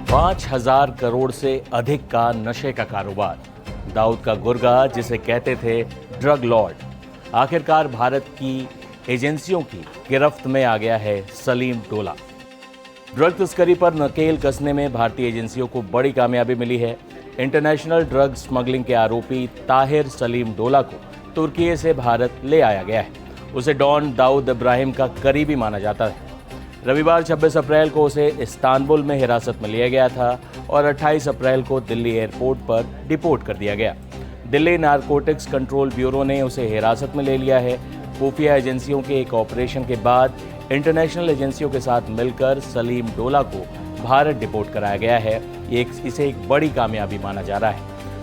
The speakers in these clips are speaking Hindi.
5,000 करोड़ से अधिक का नशे का कारोबार। दाऊद का गुर्गा, जिसे कहते थे ड्रग लॉर्ड, आखिरकार भारत की एजेंसियों की गिरफ्त में आ गया है सलीम डोला। ड्रग तस्करी पर नकेल कसने में भारतीय एजेंसियों को बड़ी कामयाबी मिली है। इंटरनेशनल ड्रग स्मगलिंग के आरोपी ताहिर सलीम डोला को तुर्की से भारत ले आया गया है। उसे डॉन दाऊद इब्राहिम का करीबी माना जाता है। रविवार 26 अप्रैल को उसे इस्तांबुल में हिरासत में लिया गया था और 28 अप्रैल को दिल्ली एयरपोर्ट पर डिपोर्ट कर दिया गया। दिल्ली नारकोटिक्स कंट्रोल ब्यूरो ने उसे हिरासत में ले लिया है। खुफिया एजेंसियों के एक ऑपरेशन के बाद इंटरनेशनल एजेंसियों के साथ मिलकर सलीम डोला को भारत डिपोर्ट कराया गया है। इसे एक बड़ी कामयाबी माना जा रहा है।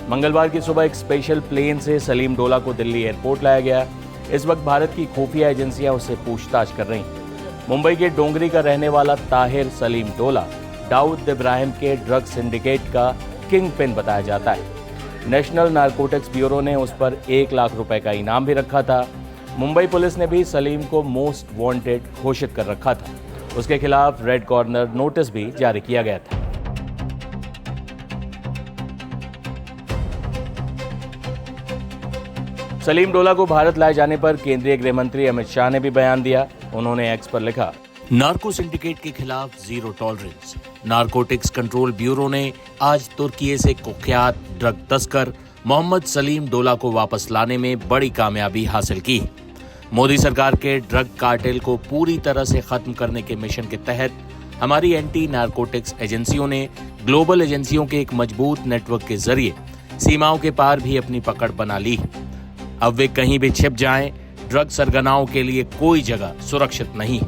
मंगलवार की सुबह एक स्पेशल प्लेन से सलीम डोला को दिल्ली एयरपोर्ट लाया गया। इस वक्त भारत की खुफिया एजेंसियां उससे पूछताछ कर रही हैं। मुंबई के डोंगरी का रहने वाला ताहिर सलीम डोला दाऊद इब्राहिम के ड्रग सिंडिकेट का किंग पिन बताया जाता है। नेशनल नारकोटिक्स ब्यूरो ने उस पर 1 लाख रुपए का इनाम भी रखा था। मुंबई पुलिस ने भी सलीम को मोस्ट वांटेड घोषित कर रखा था। उसके खिलाफ रेड कॉर्नर नोटिस भी जारी किया गया था। सलीम डोला को भारत लाए जाने पर केंद्रीय गृह मंत्री अमित शाह ने भी बयान दिया। उन्होंने एक्स पर लिखा, नार्को सिंडिकेट के खिलाफ zero tolerance. Narcotics control bureau ने आज तुर्की से कुख्यात ड्रग तस्कर मोहम्मद सलीम डोला को वापस लाने में बड़ी कामयाबी हासिल की। मोदी सरकार के ड्रग कार्टेल को पूरी तरह से खत्म करने के मिशन के तहत हमारी एंटी नारकोटिक्स एजेंसियों ने ग्लोबल एजेंसियों के एक मजबूत नेटवर्क के जरिए सीमाओं के पार भी अपनी पकड़ बना ली। अब वे कहीं भी छिप जाएं, ड्रग सरगनाओं के लिए कोई जगह सुरक्षित नहीं।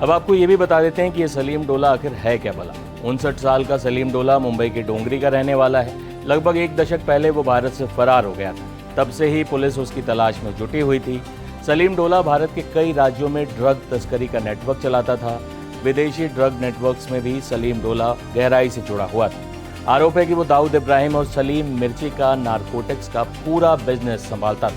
अब आपको ये भी बता देते हैं कि ये सलीम डोला आखिर है क्या भला। 59 साल का सलीम डोला मुंबई के डोंगरी का रहने वाला है। लगभग 1 दशक पहले वो भारत से फरार हो गया था। तब से ही पुलिस उसकी तलाश में जुटी हुई थी। सलीम डोला भारत के कई राज्यों में ड्रग तस्करी का नेटवर्क चलाता था। विदेशी ड्रग नेटवर्क्स में भी सलीम डोला गहराई से जुड़ा हुआ था। आरोप है कि वो दाऊद इब्राहिम और सलीम मिर्ची का नारकोटिक्स का पूरा बिजनेस संभालता था।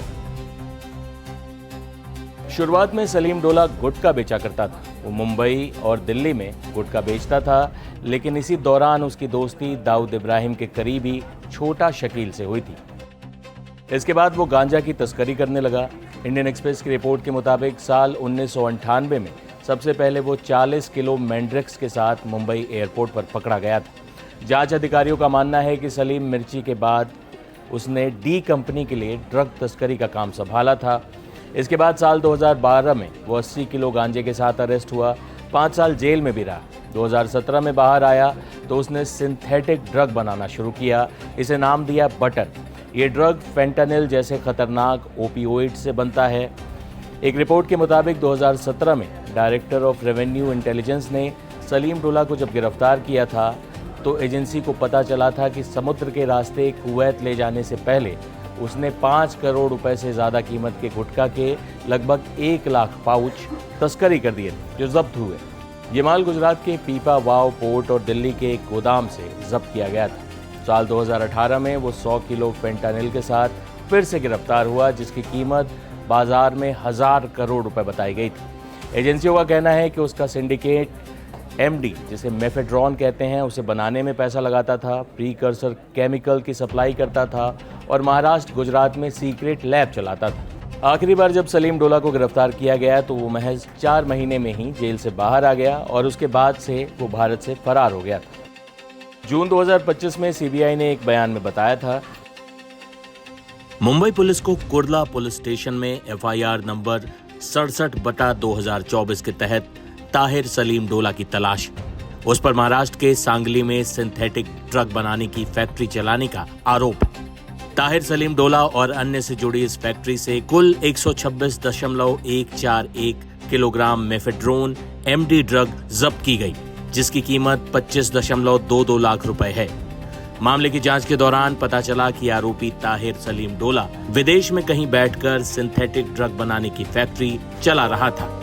शुरुआत में सलीम डोला गुटखा बेचा करता था। वो मुंबई और दिल्ली में गुटखा बेचता था, लेकिन इसी दौरान उसकी दोस्ती दाऊद इब्राहिम के करीबी छोटा शकील से हुई थी। इसके बाद वो गांजा की तस्करी करने लगा। इंडियन एक्सप्रेस की रिपोर्ट के मुताबिक साल 1998 में सबसे पहले वो 40 किलो मैंड्रिक्स के साथ मुंबई एयरपोर्ट पर पकड़ा गया था। जांच अधिकारियों का मानना है कि सलीम मिर्ची के बाद उसने डी कंपनी के लिए ड्रग तस्करी का काम संभाला था। इसके बाद साल 2012 में वो 80 किलो गांजे के साथ अरेस्ट हुआ। 5 साल जेल में भी रहा। 2017 में बाहर आया तो उसने सिंथेटिक ड्रग बनाना शुरू किया। इसे नाम दिया बटर। ये ड्रग फेंटानिल जैसे खतरनाक ओपियोइड से बनता है। एक रिपोर्ट के मुताबिक 2017 में डायरेक्टर ऑफ रेवेन्यू इंटेलिजेंस ने सलीम डोला को जब गिरफ्तार किया था तो एजेंसी को पता चला था कि समुद्र के रास्ते कुवैत ले जाने से पहले उसने 5 करोड़ रुपए से ज़्यादा कीमत के गुटखा के लगभग 1 लाख पाउच तस्करी कर दिए जो जब्त हुए। ये माल गुजरात के पीपा वाव पोर्ट और दिल्ली के एक गोदाम से जब्त किया गया था। साल 2018 में वो 100 किलो फेंटानिल के साथ फिर से गिरफ्तार हुआ, जिसकी कीमत बाजार में 1000 करोड़ रुपए बताई गई थी। एजेंसियों का कहना है कि उसका सिंडिकेट एमडी, जिसे मेफेड्रॉन कहते हैं, उसे बनाने में पैसा लगाता था, प्रीकर्सर केमिकल की सप्लाई करता था और महाराष्ट्र गुजरात में सीक्रेट लैब चलाता था। आखिरी बार जब सलीम डोला को गिरफ्तार किया गया तो वो महज 4 महीने में ही जेल से बाहर आ गया और उसके बाद से वो भारत से फरार हो गया था। जून 2025 में सीबीआई ने एक बयान में बताया था, मुंबई पुलिस को कुर्ला पुलिस स्टेशन में एफआईआर नंबर 67/2024 के तहत ताहिर सलीम डोला की तलाश। उस पर महाराष्ट्र के सांगली में सिंथेटिक ड्रग बनाने की फैक्ट्री चलाने का आरोप। ताहिर सलीम डोला और अन्य से जुड़ी इस फैक्ट्री से कुल 126.141 किलोग्राम मेफेड्रोन एमडी ड्रग जब्त की गई, जिसकी कीमत 25.22 लाख रुपए है। मामले की जांच के दौरान पता चला कि आरोपी ताहिर सलीम डोला विदेश में कहीं बैठकर सिंथेटिक ड्रग बनाने की फैक्ट्री चला रहा था।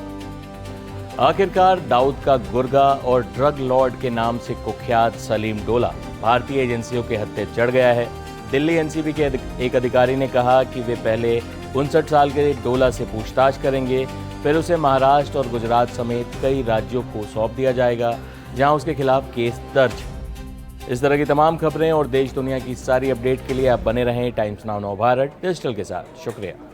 आखिरकार दाऊद का गुर्गा और ड्रग लॉर्ड के नाम से कुख्यात सलीम डोला भारतीय एजेंसियों के हत्थे चढ़ गया है। दिल्ली एनसीबी के एक अधिकारी ने कहा कि वे पहले 59 साल के डोला से पूछताछ करेंगे, फिर उसे महाराष्ट्र और गुजरात समेत कई राज्यों को सौंप दिया जाएगा। जहां उसके खिलाफ केस दर्ज। इस तरह की तमाम खबरें और देश दुनिया की सारी अपडेट के लिए आप बने रहें टाइम्स नाउ भारत डिजिटल के साथ। शुक्रिया।